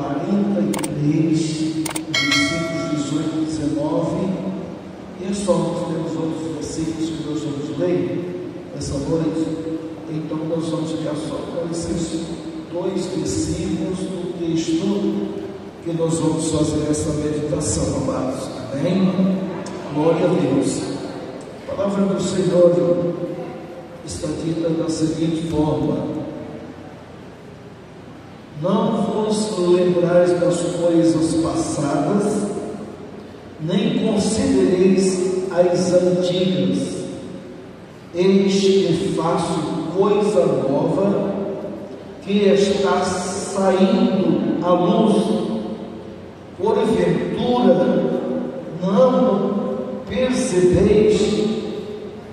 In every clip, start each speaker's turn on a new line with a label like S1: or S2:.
S1: 43, versículos 18 e 19, e é só, nós temos outros versículos que nós vamos ler essa noite, então nós vamos ficar só com esses 2 versículos do texto que nós vamos fazer essa meditação, amados. Amém? Glória a Deus. A palavra do Senhor está dita da seguinte forma: não vos lembrais das coisas passadas, nem considereis as antigas. Eis que faço coisa nova, que está saindo à luz. Porventura não percebeis?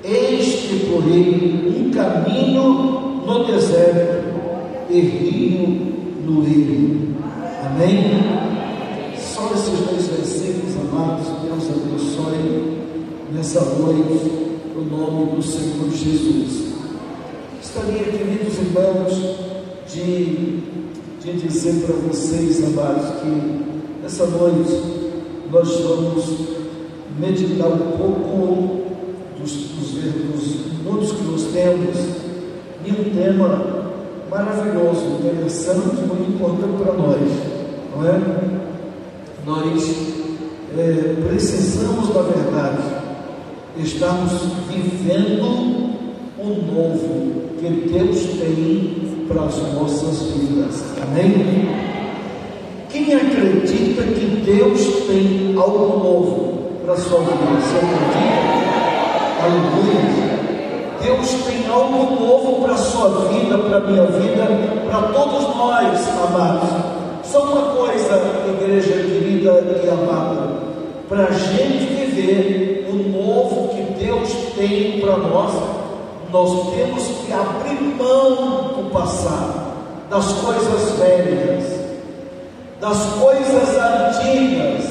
S1: Eis que porei um caminho no deserto e rio no ermo. Amém? Só esses 2 versículos, amados. Deus abençoe nessa noite, no nome do Senhor Jesus. Gostaria, queridos irmãos, de dizer para vocês, amados, que essa noite nós vamos meditar um pouco dos minutos que nós temos em um tema maravilhoso, interessante, muito importante para nós, não é? Nós precisamos, na verdade, estarmos vivendo o novo que Deus tem para as nossas vidas. Amém? Quem acredita que Deus tem algo novo para a sua vida? Você acredita? Aleluia! Deus tem algo novo para a sua vida, para a minha vida, para todos nós, amados. Só uma coisa, igreja querida e amada: para a gente viver o novo que Deus tem para nós, nós temos que abrir mão do passado, das coisas velhas, das coisas antigas,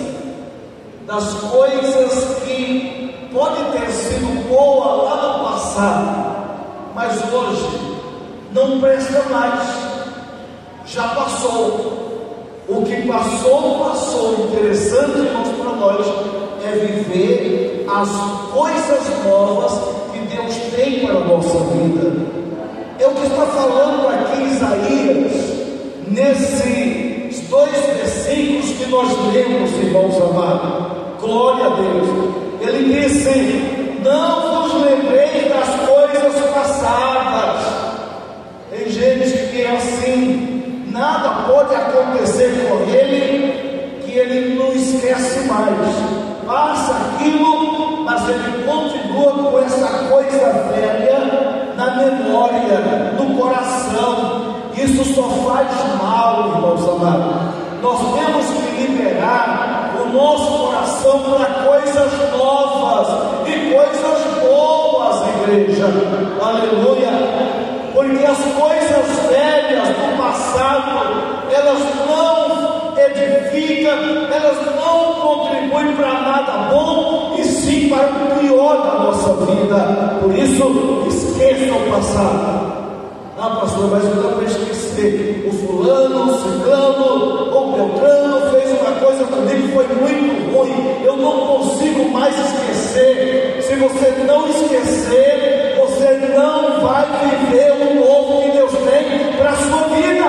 S1: das coisas que podem ter sido boas lá no passado, mas hoje não presta mais, já passou. O que passou, passou. Interessante, irmãos, para nós é viver as coisas novas que Deus tem para a nossa vida. É o que está falando aqui Isaías, nesses 2 versículos que nós lemos, irmãos amados. Glória a Deus. Ele disse: não vos lembrei das coisas passadas. Tem gente que é assim, nada pode acontecer com ele que ele não esquece mais. Passa aquilo, mas ele continua com essa coisa velha na memória, no coração. Isso só faz mal, irmãos amados. Nós temos que liberar o nosso coração para coisas novas e coisas boas, igreja. Aleluia! Porque as coisas velhas do passado, elas não edificam, elas não contribuem para nada bom, e sim para o pior da nossa vida. Por isso, esqueça o passado. Ah, pastor, mas não dá para esquecer. O fulano, o ciclano, o beltrano fez uma coisa comigo que foi muito ruim. Eu não consigo mais esquecer. Se você não esquecer, você não vai viver o novo que Deus tem para a sua vida.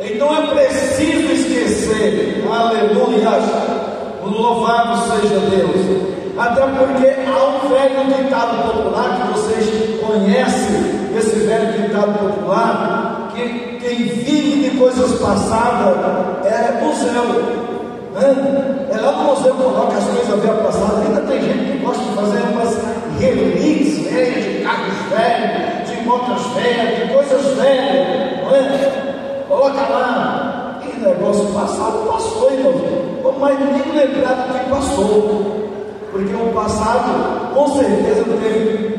S1: Então é preciso esquecer. Aleluia! Louvado seja Deus. Até porque há um velho ditado popular que vocês conhecem, esse velho ditado popular, que quem vive de coisas passadas é museu, né? É lá no museu que coloca as coisas velhas passadas. Ainda tem gente que gosta de fazer umas relíquias velhas, de carros velhos, de motos velhas, de coisas velhas, não é? Coloca lá. Que negócio passado passou, irmão. Mas nem lembrar do que passou. Porque o passado, com certeza,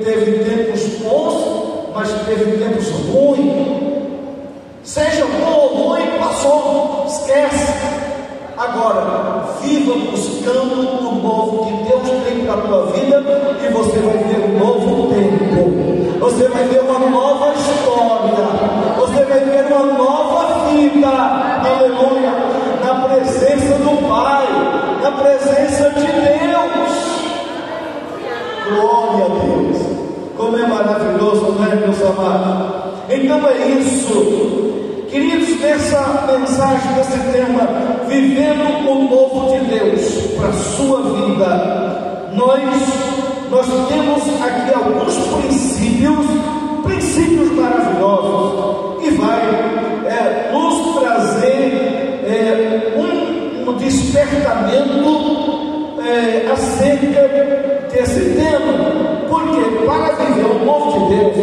S1: teve tempos bons, mas teve tempos ruins. Seja bom ou ruim, passou, esquece. Agora, viva buscando o novo que Deus tem para a tua vida, e você vai ver um novo tempo, você vai ver uma nova história, você vai ver uma nova vida, aleluia, na presença do Pai, na presença de Deus. Glória a Deus. Como é maravilhoso, não é, meus amados? Então é isso, queridos, nessa mensagem, nesse tema, vivendo o novo de Deus para a sua vida, nós temos aqui alguns princípios maravilhosos, e vai nos trazer um despertamento acerca desse tema. Porque para viver o novo de Deus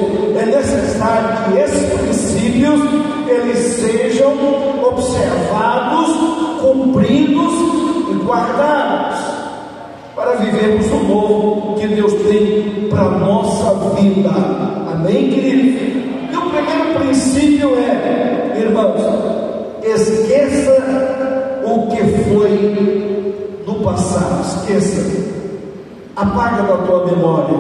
S1: é necessário que esses princípios eles sejam observados, cumpridos e guardados, para vivermos o novo que Deus tem para a nossa vida. Amém, queridos? E o primeiro princípio é, irmãos, esqueça o que foi no passado. Esqueça, apaga da tua memória.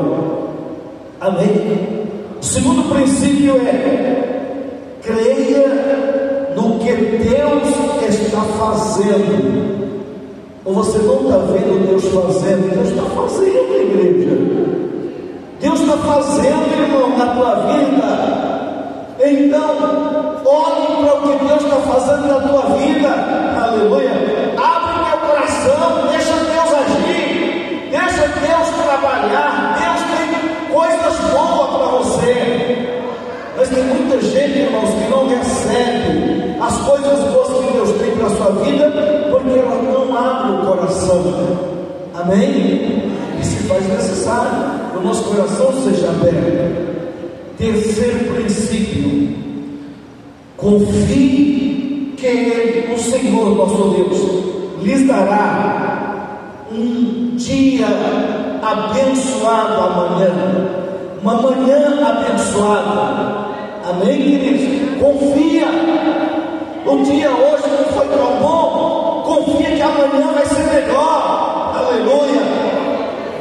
S1: Amém? O segundo princípio é: creia no que Deus está fazendo. Ou você não está vendo Deus fazendo? Deus está fazendo, igreja. Deus está fazendo, irmão, na tua vida. Então, olhe para o que Deus está fazendo na tua vida. Aleluia. Abre o teu coração, deixa Deus agir, deixa Deus trabalhar. Deus tem coisas boas para você. Mas tem muita gente, irmãos, que não recebe as coisas boas que Deus tem para a sua vida, porque ela não abre o coração. Amém? E se faz necessário que o nosso coração seja aberto. Terceiro princípio: confie que o Senhor nosso Deus lhes dará um dia abençoado amanhã, uma manhã abençoada. Amém, queridos? Confia. O dia hoje não foi tão bom, confia que amanhã vai ser melhor. Aleluia.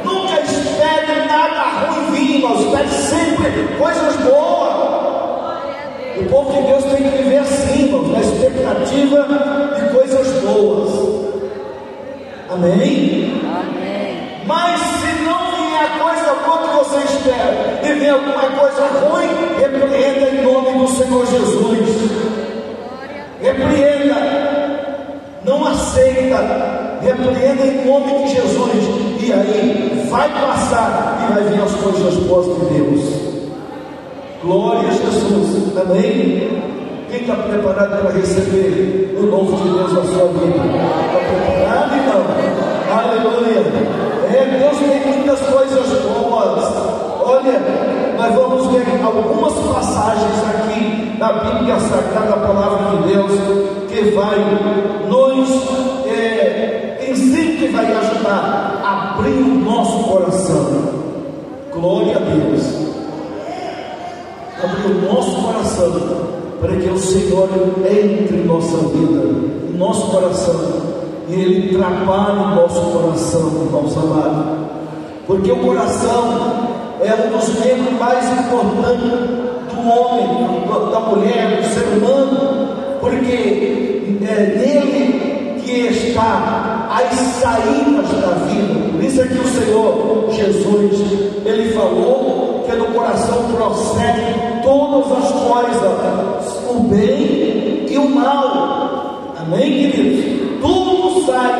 S1: Nunca espere nada ruim vir, irmãos. Espere sempre coisas boas. O povo de Deus tem que viver assim, irmãos, na expectativa de coisas boas. Amém? Amém. Mas se não vier a coisa boa que você espera e vier alguma coisa ruim, repreenda em nome do Senhor Jesus. Repreenda, não aceita, repreenda em nome de Jesus, e aí vai passar e vai vir as coisas boas de Deus. Glória a Jesus. Amém? Quem está preparado para receber o novo de Deus na sua vida? Está preparado, irmão? Aleluia. Deus tem muitas coisas boas. Olha, nós vamos ver algumas passagens aqui da Bíblia Sagrada, a palavra de Deus, que vai nos ensina, que vai ajudar a abrir o nosso coração. Glória a Deus. Abrir o nosso coração para que o Senhor entre em nossa vida, em nosso coração, e Ele trabalhe o nosso coração, irmãos amados, porque o coração é um dos membros mais importantes do homem, da mulher, do ser humano, porque é nele que está as saídas da vida. Por isso é que o Senhor Jesus, Ele falou que no coração procede todas as coisas, o bem e o mal. Amém, queridos? Tudo sai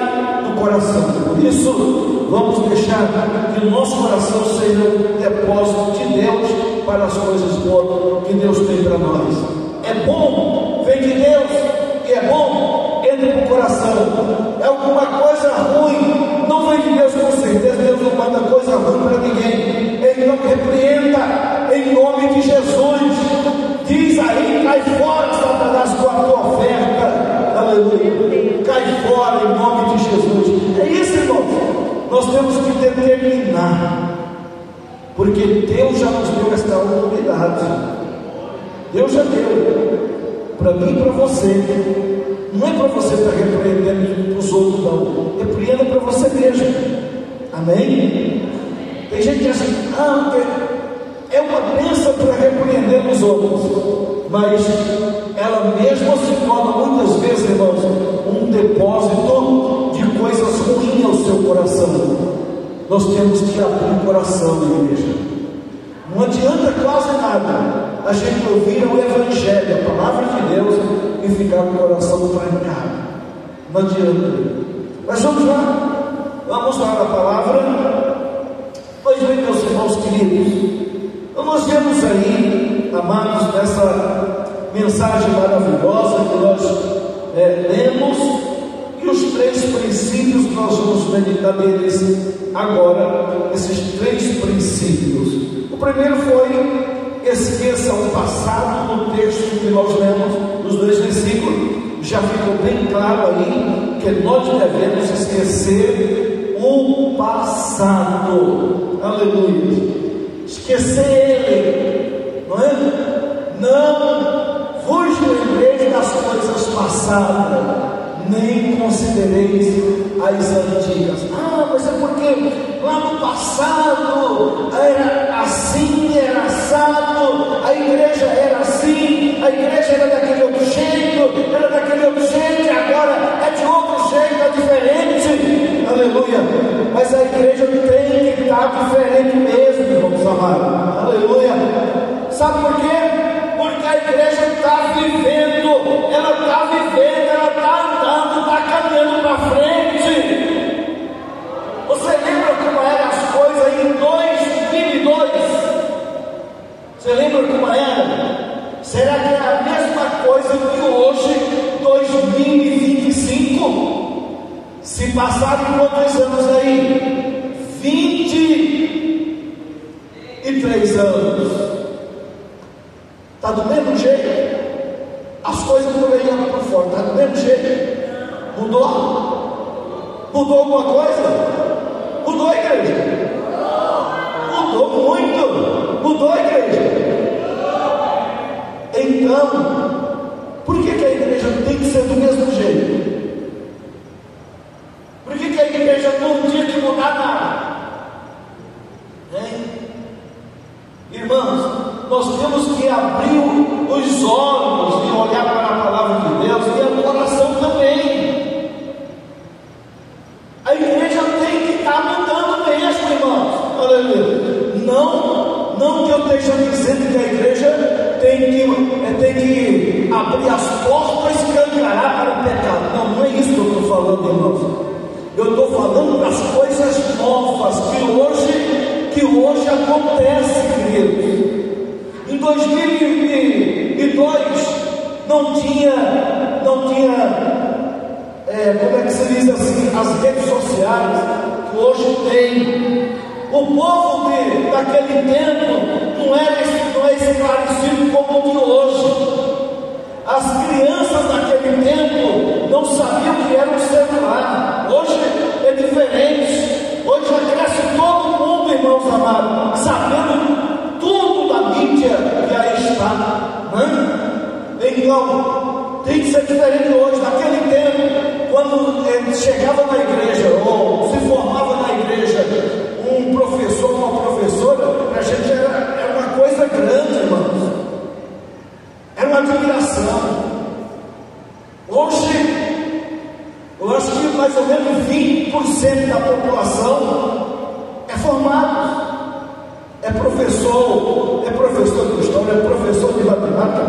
S1: do coração. Por isso, vamos deixar que o nosso coração seja um depósito de Deus para as coisas boas que Deus tem para nós. É bom, vem de Deus, e é bom, entra para o coração. É alguma coisa ruim, não vem de Deus, com certeza. Deus não manda coisa ruim para ninguém. Então repreenda em nome de Jesus. Diz aí: cai fora, Satanás, com a tua oferta. Aleluia. Cai fora em nome de Jesus. É isso, irmãos. Nós temos que determinar, porque Deus já nos deu esta oportunidade. Deus já deu para mim e para você. Não é para você estar repreendendo os outros, não. Repreenda para você mesmo. Amém? Tem gente que acha: é uma bênção para repreender os outros, mas ela mesma se torna muitas vezes, irmãos, um depósito de coisas ruins ao seu coração. Nós temos que abrir o coração da igreja. Não adianta quase nada a gente ouvir o Evangelho, a palavra de Deus, e ficar com o coração trancado. Não adianta. Mas vamos lá, vamos lá na palavra. Pois bem, meus irmãos queridos, então nós vemos aí, amados, nessa mensagem maravilhosa que nós lemos, e os 3 princípios nós vamos meditar neles agora, esses 3 princípios. O primeiro foi: esqueça o passado. No texto que nós lemos, nos 2 versículos, já ficou bem claro aí que nós devemos esquecer o passado. Aleluia. Esquecer ele, não é? Não vos lembreis das coisas passadas, nem considereis as antigas. Mas é porque lá no passado era assim, era assado, a igreja era assim, a igreja era daquele outro jeito, e agora é de outro jeito, é diferente. Aleluia. Mas a igreja tem que estar diferente mesmo, irmãos amados. Aleluia. Sabe por quê? Porque a igreja está vivendo, ela está andando, está caminhando para frente. Você lembra como eram as coisas em 2002? Você lembra como era? Será que é a mesma coisa que hoje, 2025? Se passaram quantos anos aí? 23 anos. Está do mesmo jeito? As coisas por aí andam por fora, está do mesmo jeito? Mudou? Mudou alguma coisa? Mudou a igreja? Mudou muito. Mudou a igreja? Então, por que a igreja tem que ser do mesmo jeito? Por que a igreja não tinha que mudar nada? Irmãos, nós temos que abrir os olhos e olhar para a palavra de Deus e o coração também. A igreja tem que estar mudando mesmo, irmãos. Aleluia. Não que eu esteja dizendo que a igreja tem que abrir as portas e escancarar para o pecado. Não é isso que eu estou falando, irmãos. Eu estou falando das coisas novas que hoje acontece, queridos. Em 2002 não tinha, como é que se diz assim, as redes sociais que hoje tem. O povo daquele tempo não é esclarecido como o de hoje. As crianças daquele tempo não sabiam o que era um celular. Hoje é diferente. Hoje já cresce todo mundo, irmãos amados, sabendo tudo da mídia que aí está. Então, tem que ser diferente hoje. Naquele tempo, quando chegava na igreja ou se formava na igreja um professor, uma professora, para a gente era uma coisa grande, irmãos. Era uma admiração. Hoje, eu acho que mais ou menos 20% da população é formado. É professor de história, é professor de matemática, é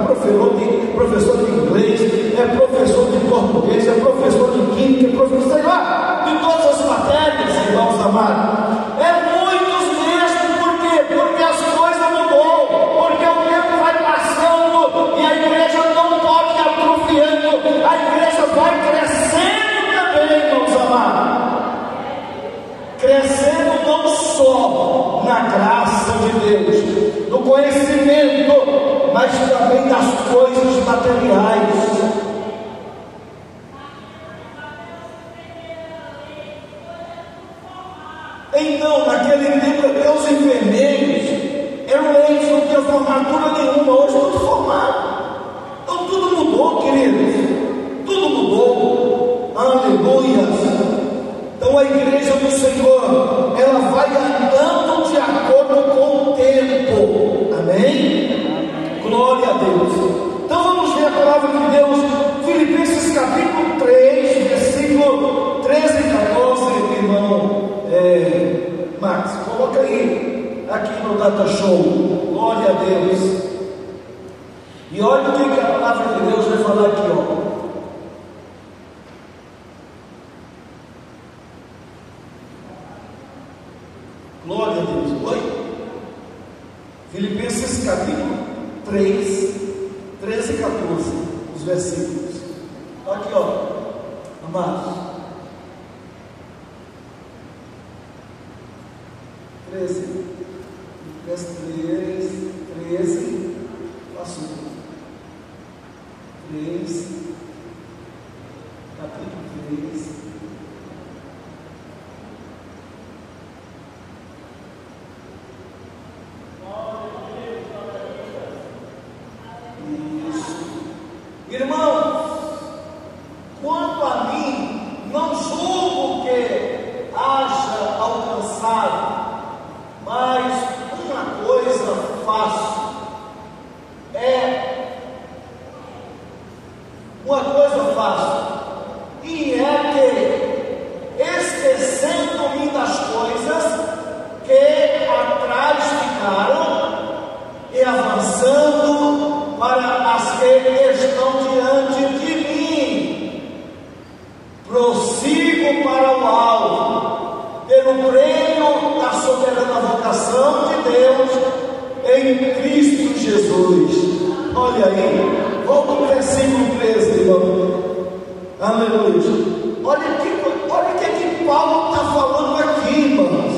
S1: professor de inglês, é professor de português, é professor de química, é professor, sei lá, de todas as matérias, irmãos amados. É muitos mesmo. Por quê? Porque as coisas mudou, porque o tempo vai passando e a igreja não pode atrofiando, a igreja vai crescendo também, irmãos amados. Crescendo não só na graça de Deus, no conhecimento, mas também das coisas materiais. Então, naquele tempo, até os enfermeiros eram leitos, não tinham formatura nenhuma. Hoje tudo formado. Então tudo mudou, queridos. Tudo mudou. Aleluia. Então a igreja do Senhor, ela vai andando de acordo com o tempo. palavra de Deus, Filipenses capítulo 3, versículo 13 e 14, irmão Max, coloca aí, aqui no Data Show, glória a Deus. E olha o que a palavra de Deus vai falar aqui, ó. Glória a Deus. Oi? Filipenses capítulo 3, 13 e 14, os versículos. Aqui, ó, amados. 13, passou. 3, capítulo 3. Irmãos, quanto a mim, não julgo que haja alcançado, mas uma coisa faço, e é que, esquecendo-me das coisas que atrás ficaram, e avançando para as que estão diante de mim, prossigo para o alvo, pelo prêmio da soberana vocação de Deus em Cristo Jesus. Olha aí, volta no versículo 13, irmão. Aleluia. Olha o que Paulo está falando aqui, irmãos.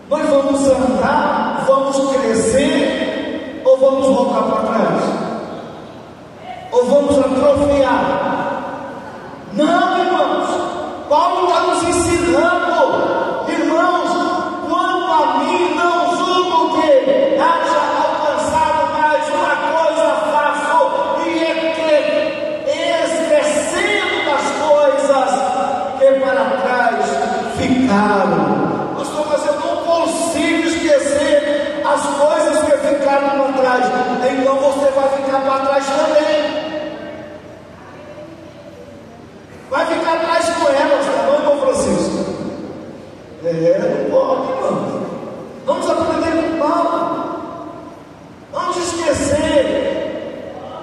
S1: Nós vamos andar, vamos crescer, ou vamos voltar para trás? Ou vamos atrofiar? Não, irmãos. Paulo está nos ensinando, irmãos, quanto a mim, não julgo que haja alcançado, mais uma coisa faço, e é que, esquecendo das coisas que para trás ficaram. Pastor, mas eu não consigo esquecer as coisas que ficaram para trás. Então você vai ficar para trás também. Vai ficar atrás com elas, tá bom, irmão Francisco? Não pode, irmão. Vamos aprender com Paulo. Vamos esquecer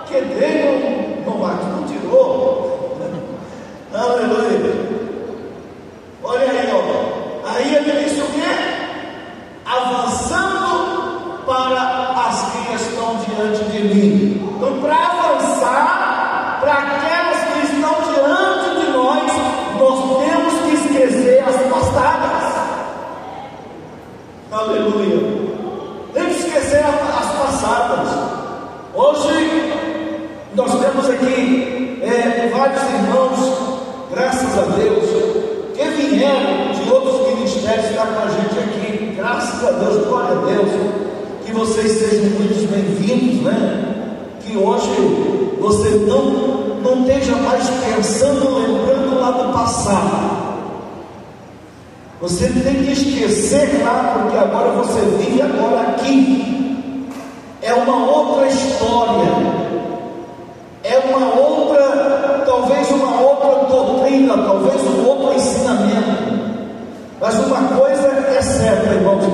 S1: que Deus não tirou. Aleluia. Olha aí, ó. Aí ele disse o quê? Avançando para as que estão diante de mim. Então, para avançar para aquelas que estão diante de nós temos que esquecer as passadas. Aleluia. Temos que esquecer as passadas. Hoje nós temos aqui vários irmãos, graças a Deus, que vieram de outros ministérios estar com a gente aqui. Graças a Deus, glória a Deus. Que vocês sejam muito bem-vindos, né? Que hoje você não esteja mais pensando, lembrando lá do passado. Você tem que esquecer lá, porque agora você vive agora aqui. É uma outra história. É uma outra, talvez uma outra doutrina, talvez um outro ensinamento. Mas uma coisa é certa, irmãos,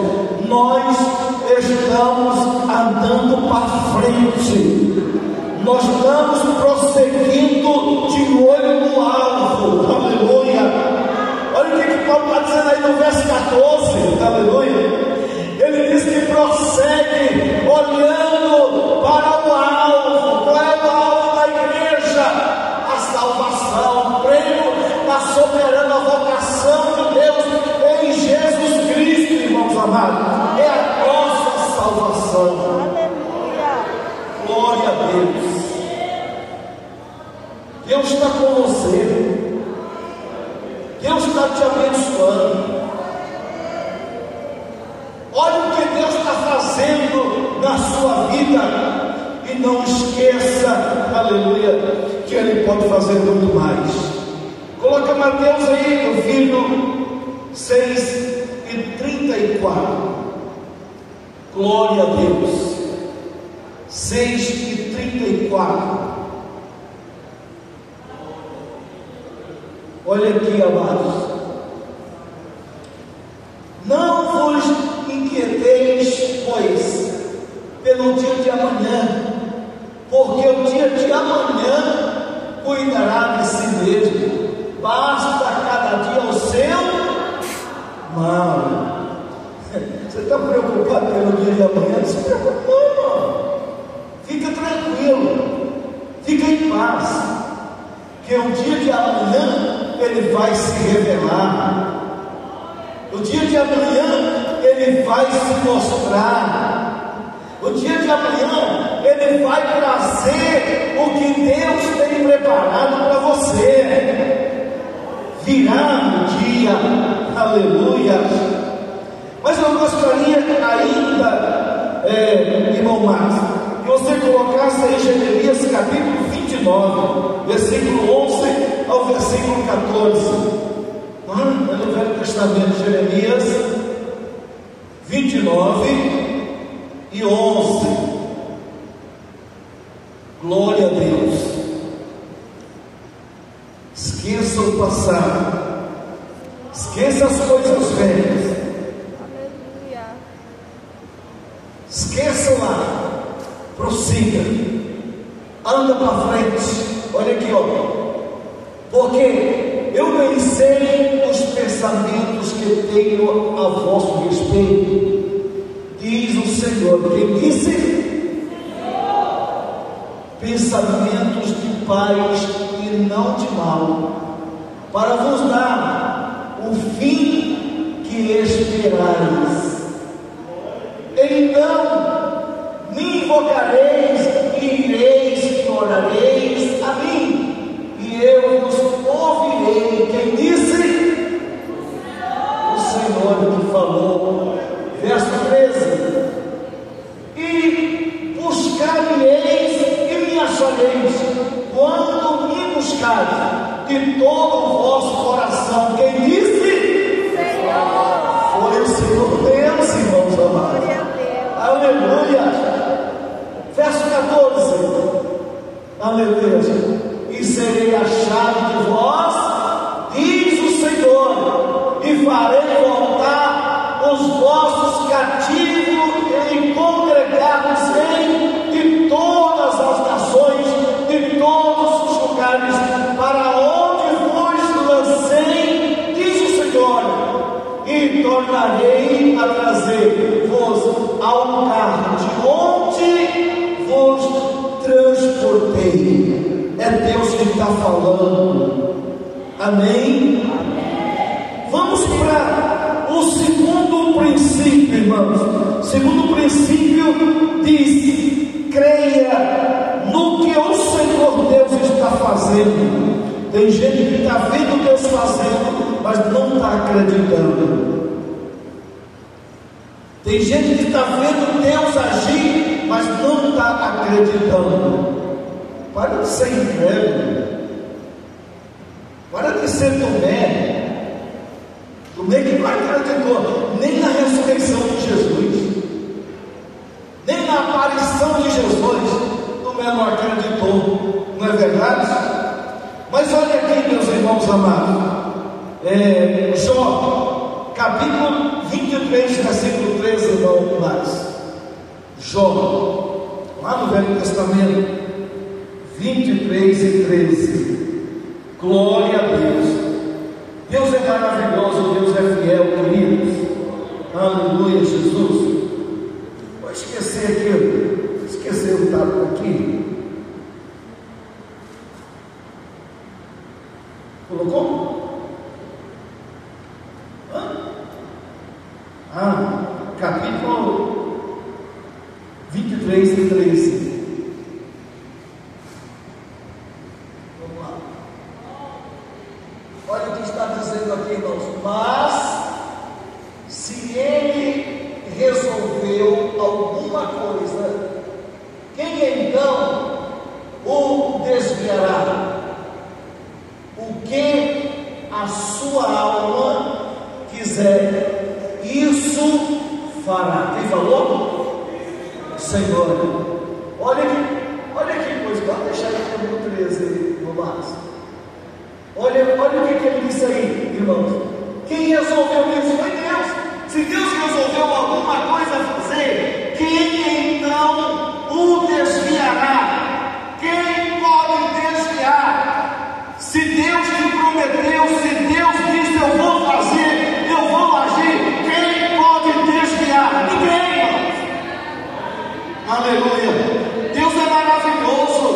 S1: nós estamos andando para frente, nós estamos prosseguindo de olho no alvo. Aleluia. Olha o que Paulo está dizendo aí no verso 14, aleluia. Ele diz que prossegue olhando para o alvo. Qual é o alvo da igreja? A salvação, o prêmio da soberana vocação de Deus em Jesus Cristo, irmãos amados. É a nossa salvação. Aleluia. Glória a Deus. Deus está com você. Deus está te abençoando. Olha o que Deus está fazendo na sua vida. E não esqueça, aleluia, que Ele pode fazer muito mais. Coloca Mateus aí, meu filho, 6:34. Glória a Deus. 6:34. Olha aqui, amados. Não vos inquieteis, pois, pelo dia de amanhã, porque o dia de amanhã cuidará de si mesmo. Basta cada dia o seu mal. Você está preocupado pelo dia de amanhã? Não se preocupe, não, irmão. Fica tranquilo, fica em paz, que o dia de amanhã ele vai se revelar. O dia de amanhã ele vai se mostrar. O dia de amanhã ele vai trazer o que Deus tem preparado para você. Virá um dia, aleluia. Mas eu gostaria ainda, irmão Marcos, que você colocasse aí Jeremias capítulo 29, versículo 11 ao versículo 14. No Velho Testamento, Jeremias 29 e 11. Glória a Deus. Esqueça o passado, esqueça as coisas velhas,
S2: Aleluia.
S1: esqueça lá, prossiga, anda para frente. Olha aqui, ó. Porque eu bem sei os pensamentos que tenho a vosso respeito, diz o Senhor. Quem disse? Pensamentos de paz e não de mal, para vos dar o fim que esperais. Então me invocareis e ireis e orareis a mim, e eu vos ouvirei. Quem disse? O Senhor que falou. Verso 13: e buscar-me-eis e me achareis, quando me buscareis de todo o vosso coração. Quem disse?
S2: Senhor.
S1: Foi o Senhor Deus, irmãos amados.
S2: Glória a Deus.
S1: Aleluia. Verso 14: aleluia. E serei achado de vós, diz o Senhor, e farei voltar os vossos cativos e congregar-vos-ei de todas as nações, de todos os lugares, para onde vos lancei, diz o Senhor, e tornarei a trazer-vos ao lugar de onde vos transportei. É Deus que está falando. Amém? Vamos para o segundo princípio, irmãos. Segundo princípio diz: creia no que o Senhor Deus está fazendo. Tem gente que está vendo Deus fazendo, mas não está acreditando. Tem gente que está vendo Deus agir, mas não está acreditando. Para de ser incrédulo. Para de ser Tomé. Tomé que não acreditou nem na ressurreição de Jesus, nem na aparição de Jesus. Tomé não acreditou. Não é verdade? Mas olha aqui, meus irmãos amados. Jó, capítulo 23, versículo 13, irmão mais. Jó, lá no Velho Testamento, 23 e 13. Glória a Deus. Deus é maravilhoso, Deus é fiel, queridos. Aleluia, Jesus. Vou esquecer aqui, esquecer o tato aqui. Colocou? Capítulo 23 e 13. Olha o que está dizendo aqui, irmãos. Mas se ele resolveu alguma coisa, quem então o desviará? O que a sua alma quiser, isso fará. Quem falou? Senhor. Olha aqui, pois pode deixar aqui no 13, no máximo. Olha olha o que ele disse aí, irmãos. Quem resolveu isso foi Deus. Se Deus resolveu alguma coisa a fazer, quem então o desviará? Quem pode desviar? Se Deus te prometeu, se Deus disse eu vou fazer, eu vou agir, quem pode desviar? Ninguém, irmãos. Aleluia. Deus é maravilhoso.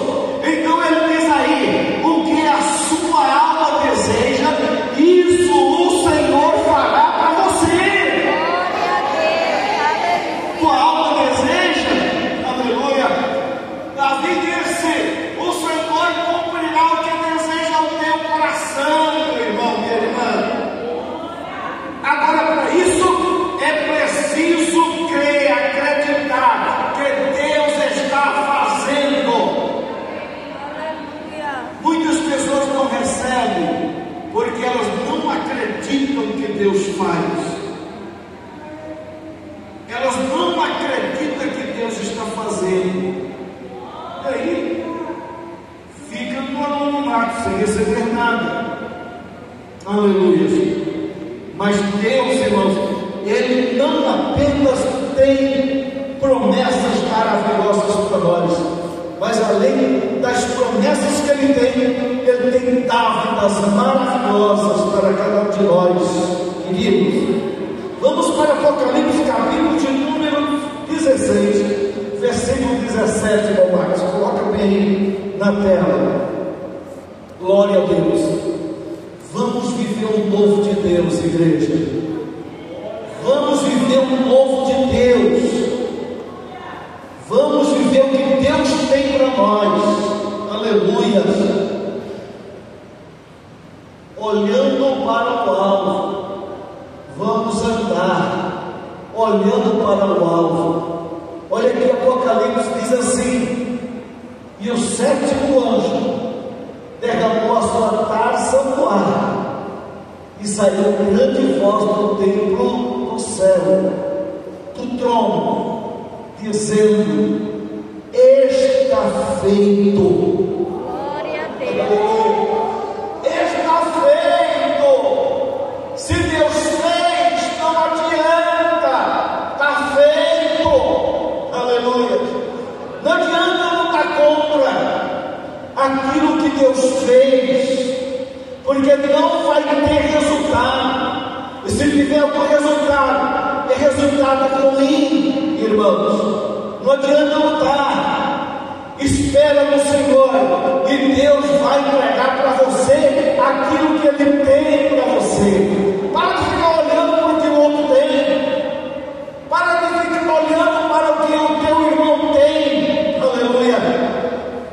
S1: Então ele diz aí: o que a sua alma deseja, isso o Senhor fará para você.
S2: Glória a Deus.
S1: Tua alma deseja, aleluia. Davi disse: o Senhor cumprirá o que deseja o teu coração, meu irmão, minha irmã. Agora, para isso é preciso crer, acreditar que Deus está fazendo.
S2: Aleluia.
S1: Muitas pessoas não recebem porque elas não acreditam que Deus faz. Elas não acreditam que Deus está fazendo. E aí fica no anonimato, sem receber nada. Aleluia. Mas Deus, irmãos, Ele não apenas tem promessas maravilhosas para nós, mas além das promessas que Ele tem dávidas maravilhosas para cada um de nós, queridos. Vamos para Apocalipse, capítulo de número 16, versículo 17, irmão Marcos. Coloca bem na tela. Glória a Deus. Vamos viver um novo de Deus, igreja. Vamos viver um novo de Deus. Vamos viver o que Deus tem para nós. Aleluia. Olhando para o alvo. Vamos andar olhando para o alvo. Olha aqui, Apocalipse diz assim: e o sétimo anjo derramou a sua taça no ar, e saiu grande voz do templo do céu, do trono, dizendo: está feito.
S2: Glória a Deus.
S1: Está feito. Se Deus fez, não adianta. Está feito. Aleluia. Não adianta lutar contra aquilo que Deus fez, porque não vai ter resultado. E se tiver algum resultado, é resultado ruim, irmãos. Não adianta lutar. Espera no Senhor, e Deus vai entregar para você aquilo que Ele tem para você. Para de ficar olhando para o que o outro tem. Para de ficar olhando para o que o teu irmão tem. Aleluia.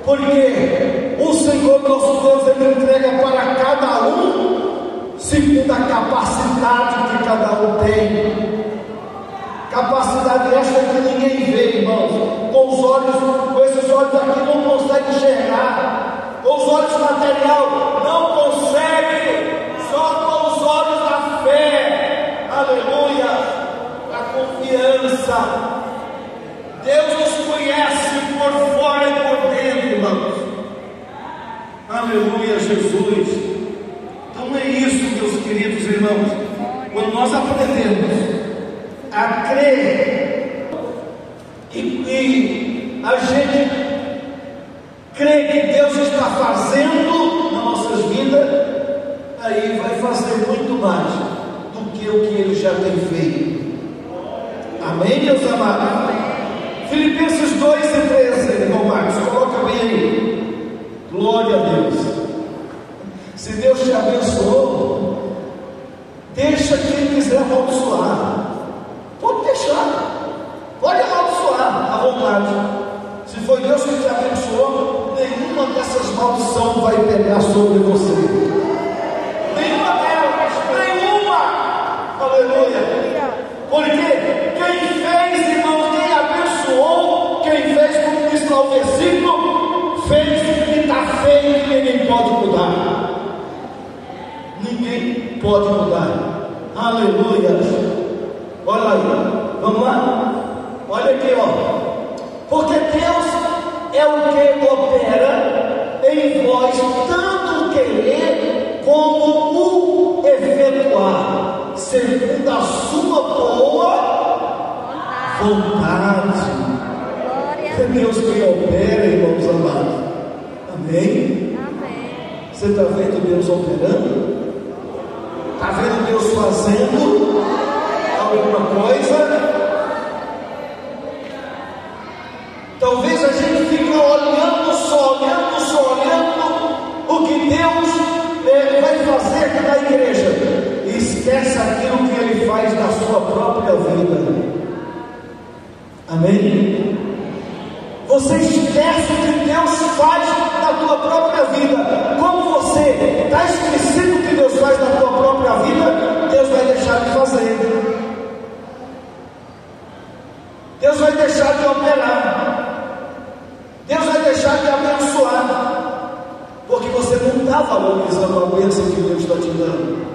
S1: Porque o Senhor nosso Deus, Ele entrega para cada um segundo a capacidade que cada um tem. Capacidade esta que ninguém vê, irmãos. Com esses olhos aqui não consegue enxergar. Com os olhos material não consegue. Só com os olhos da fé. Aleluia. Da confiança. Deus nos conhece por fora e por dentro, irmãos. Aleluia, Jesus. Então é isso, meus queridos irmãos. Quando nós aprendemos a crer e a gente crê que Deus está fazendo nas nossas vidas, aí vai fazer muito mais do que o que Ele já tem feito. Amém, meus amados? Filipenses 2:13, irmão Marcos, coloca bem aí. Glória a Deus. Se Deus te abençoou, deixa quem quiser amaldiçoar. Pode deixar, pode amaldiçoar à vontade. Se foi Deus que te abençoou, nenhuma dessas maldições vai pegar sobre você. Nenhuma delas, nenhuma. Aleluia. Porque quem fez, irmão, quem abençoou, quem fez, como diz lá o versículo, fez o que está feito e ninguém pode mudar. Ninguém pode mudar. Aleluia. Olha aí, vamos lá? Olha aqui, ó. Porque Deus é o que opera em vós tanto querer como Você está vendo Deus operando? Está vendo Deus fazendo alguma coisa? Talvez a gente fique olhando só o que Deus vai fazer na igreja e esquece aquilo que Ele faz na sua própria vida. Amém? Você esquece o que Deus faz na tua própria vida. Como você está esquecido o que Deus faz na tua própria vida, Deus vai deixar de fazer, Deus vai deixar de operar, Deus vai deixar de abençoar, porque você não está valorizando a bênção que Deus está te dando.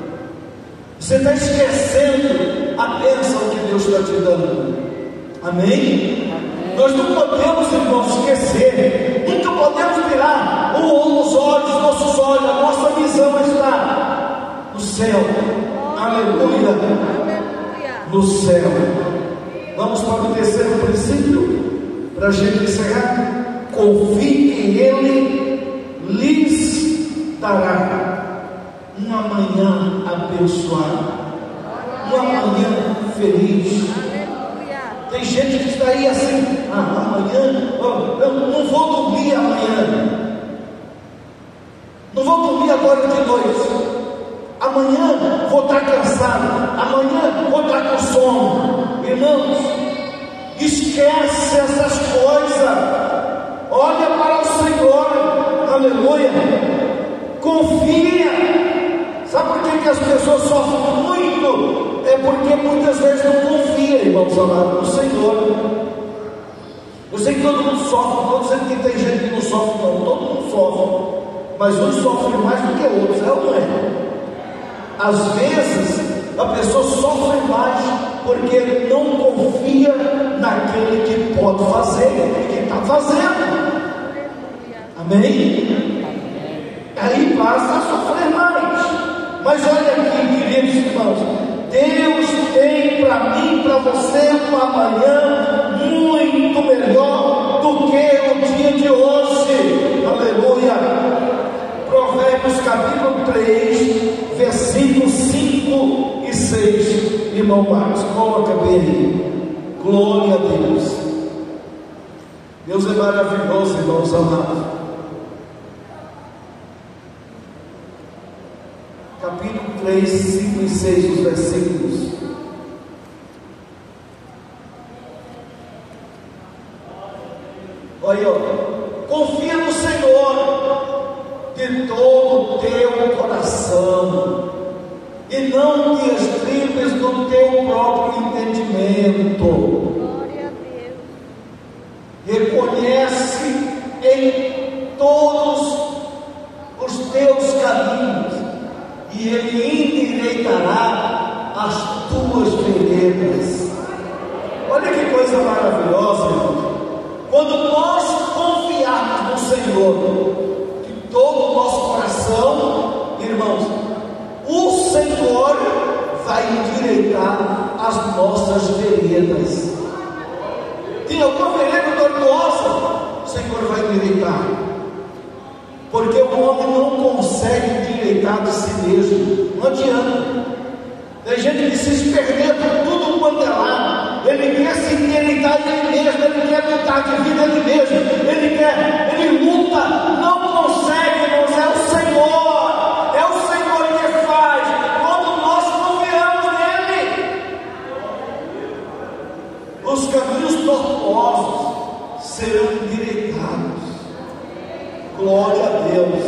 S1: Você está esquecendo a bênção que Deus está te dando. Amém? Nós não podemos, irmãos, esquecer, nunca podemos virar os olhos, nossos olhos, a nossa visão está no céu. Aleluia! No céu. Vamos para o terceiro princípio, para a gente encerrar. Confie que Ele lhes dará uma manhã abençoada, uma manhã feliz. Tem gente que está aí assim: amanhã, eu não vou dormir amanhã, não vou dormir agora de noite, amanhã vou estar cansado, amanhã vou estar com sono. Irmãos, esquece essas coisas, olha para o Senhor, aleluia, confia. Sabe por que as pessoas sofrem muito? É porque muitas vezes não confia, irmãos amados, no Senhor. Eu sei que todo mundo sofre, não estou dizendo que tem gente que não sofre, não, todo mundo sofre, mas uns sofrem mais do que outros, é ou não é? Às vezes a pessoa sofre mais porque não confia naquele que pode fazer e que está fazendo. Amém? Aí passa a sofrer mais. Mas olha aqui, queridos irmãos, Deus tem para mim, para você, uma manhã muito melhor do que o dia de hoje. Aleluia. Provérbios capítulo 3, versículos 5 e 6. Irmão Marcos, coloca bem. Glória a Deus. Deus é maravilhoso, irmãos amados. Capítulo 3, 5 e 6, os versículos. Olha, confia no Senhor de todo o teu coração e não te estribes no teu próprio entendimento.
S2: Glória a Deus.
S1: Reconhece em todos os teus caminhos e Ele endireitará as tuas veredas. Olha que coisa maravilhosa, irmão. Quando nós confiarmos no Senhor de todo o nosso coração, irmãos, o Senhor vai endireitar as nossas veredas. Tem alguma vereda tortuosa? O Senhor vai endireitar. Porque o homem não consegue endireitar de si mesmo, não adianta. Tem gente que se esperneia por tudo quanto é lado, ele quer se endireitar ele mesmo, ele quer lutar de vida ele mesmo, ele luta, não consegue, irmãos, é o Senhor que faz, quando nós confiamos nele. Os caminhos tortuosos serão endireitados. Glória a Deus.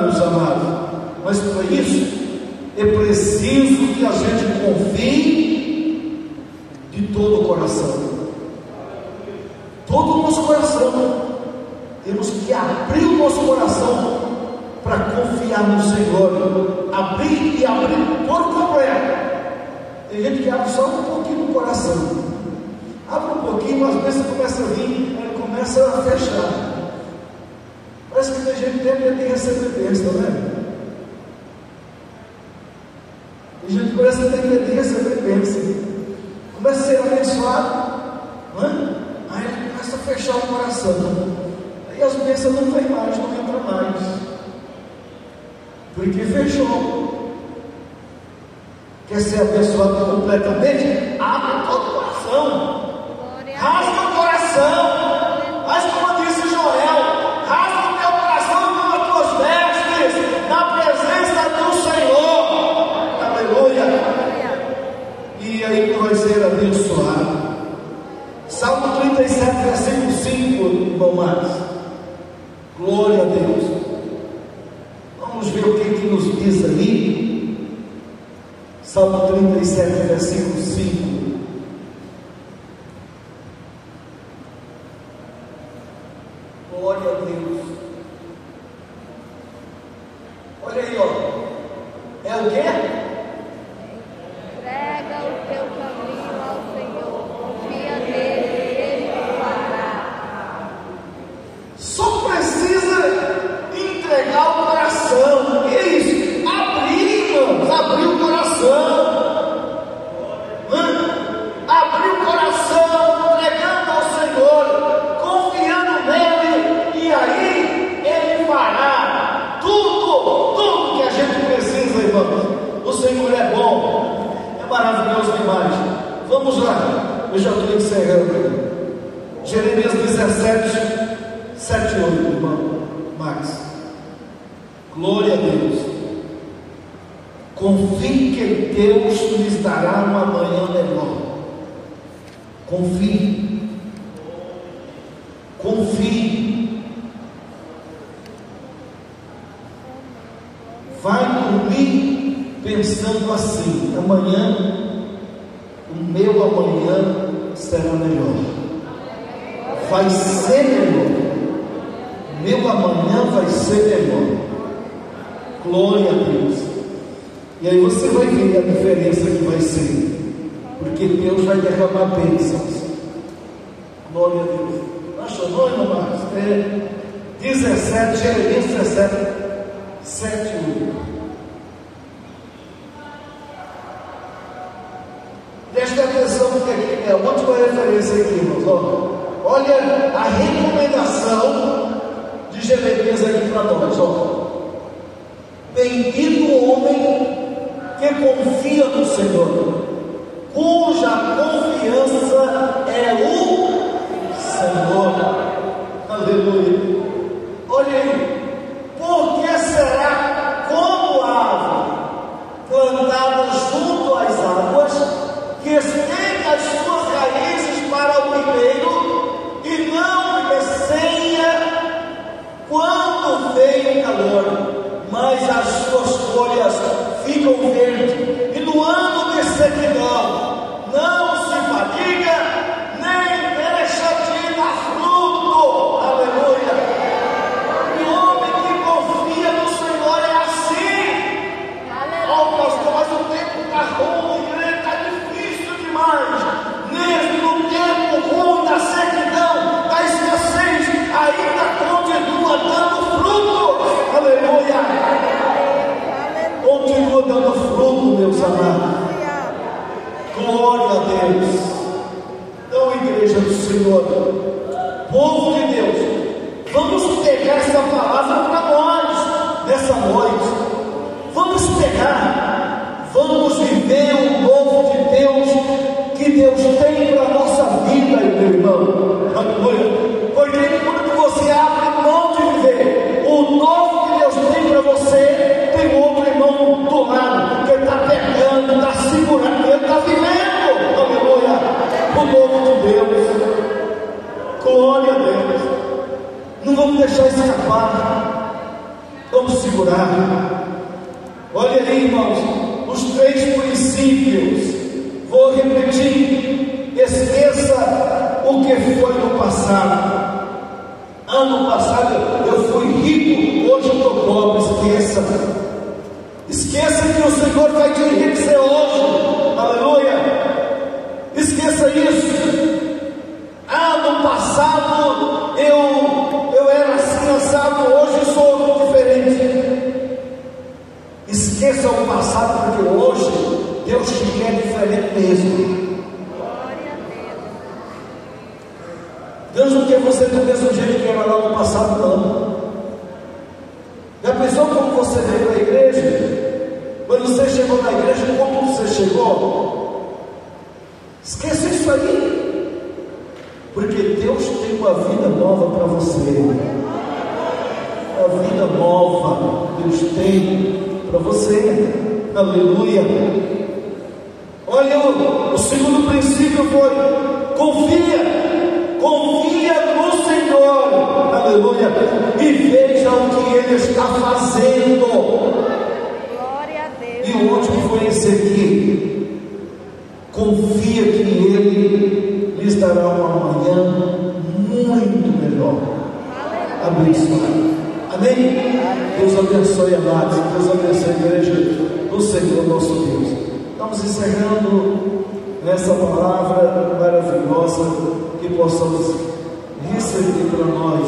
S1: Meus amados, mas para isso é preciso que a gente confie de todo o coração. Todo o nosso coração. Temos que abrir o nosso coração para confiar no Senhor. Abrir e abrir por completo. Tem gente que abre só um pouquinho no coração. Abre um pouquinho, mas às vezes começa a vir, ele começa a fechar. Parece que tem gente que tem medo de receber bênção, né? Tem gente que parece que tem medo de receber bênção. Começa a ser abençoado, não é? Aí ele começa a fechar o coração. Aí às Deus pensa, não vem mais, não entra mais, porque fechou. Quer ser abençoado completamente? Abre todo o coração, rasga o coração, mas como disse Joel, rasga o teu coração com as tuas vestes, na presença do Senhor, aleluia, e aí tu vai ser abençoado. Salmo 37, versículo 5, irmão Marcos, glória a Deus. Vamos ver o que nos diz ali. Salmo 37, versículo 5. Glória a Deus. Olha aí, ó. É o quê?
S2: Entrega o teu caminho ao Senhor, confia nele, ele te fará.
S1: Só precisa entregar o coração. Que é isso? Abrir, irmãos, abrir o coração. Abrir o coração, entregando ao Senhor, confiando nele, e aí ele fará tudo que a gente precisa, irmãos. O Senhor é bom, é maravilhoso demais. Vamos lá, eu já estou encerrando. Jeremias 17, 7 e 8, irmão Max. Glória a Deus. Confie que Deus lhes dará uma manhã melhor. Confie. Confie. Vai dormir pensando assim: amanhã, o meu amanhã será melhor. Vai ser melhor. Meu amanhã vai ser melhor. Glória a Deus. E aí você vai ver a diferença que vai ser, porque Deus vai derramar bênçãos. Glória a Deus. Achou, não, irmão Marcos? 17, Jeremias 17, 7 e 8. Preste atenção, porque aqui é a última referência aqui, irmãos. Olha a recomendação de Jeremias aqui para nós. Bendito o homem que confia no Senhor, cuja confiança é o Senhor. Aleluia. Olha aí, porque será como árvore plantada junto às águas, que estende as suas raízes para o ribeiro e não receia quando vem o calor, mas as suas folhas ficam verdes, e no ano de sequidão não se fadiga, nem deixa de dar fruto. Aleluia. O homem que confia no Senhor é assim. Oh, pastor, mas o tempo está ruim, está difícil demais. Mesmo no tempo ruim da sequidão, da escassez, ainda continua dando fruto. Aleluia. Continua dando fruto, meus amados. Glória a Deus. Então, igreja do Senhor, povo de Deus, vamos pegar essa palavra para nós nessa noite. Vamos pegar, vamos viver o novo de Deus que Deus tem para a nossa vida, meu irmão. Aleluia. Porque quando você abre mão de viver o novo que Deus tem para você, tem outro irmão do lado que ele está pegando, está segurando, ele está vivendo. Aleluia. O novo de Deus. Glória a Deus. Não vamos deixar escapar. Vamos segurar. Olha aí, irmãos, os 3 princípios. Vou repetir. Esqueça o que foi no passado. Ano passado eu fui rico, hoje eu estou pobre. Esqueça que o Senhor vai te enriquecer hoje. Aleluia. Esqueça isso. No passado eu era assim assado, hoje eu sou diferente. Esqueça o passado, porque hoje Deus te quer diferente mesmo. Deus não quer você do mesmo jeito que era lá no passado ano. Já pensou como você veio à igreja? Quando você chegou na igreja, como você chegou? Esqueça isso aí, porque Deus tem uma vida nova para você. Uma vida nova Deus tem para você. Aleluia. Olha, o segundo princípio foi: confia no Senhor, aleluia, e veja o que Ele está fazendo.
S2: Glória a Deus.
S1: E o último foi esse aqui: confia que Ele lhes dará uma manhã muito melhor, abençoada. Amém? Deus abençoe, amados. Deus abençoe a igreja do Senhor nosso Deus. Estamos encerrando nessa palavra maravilhosa, que possamos receber para nós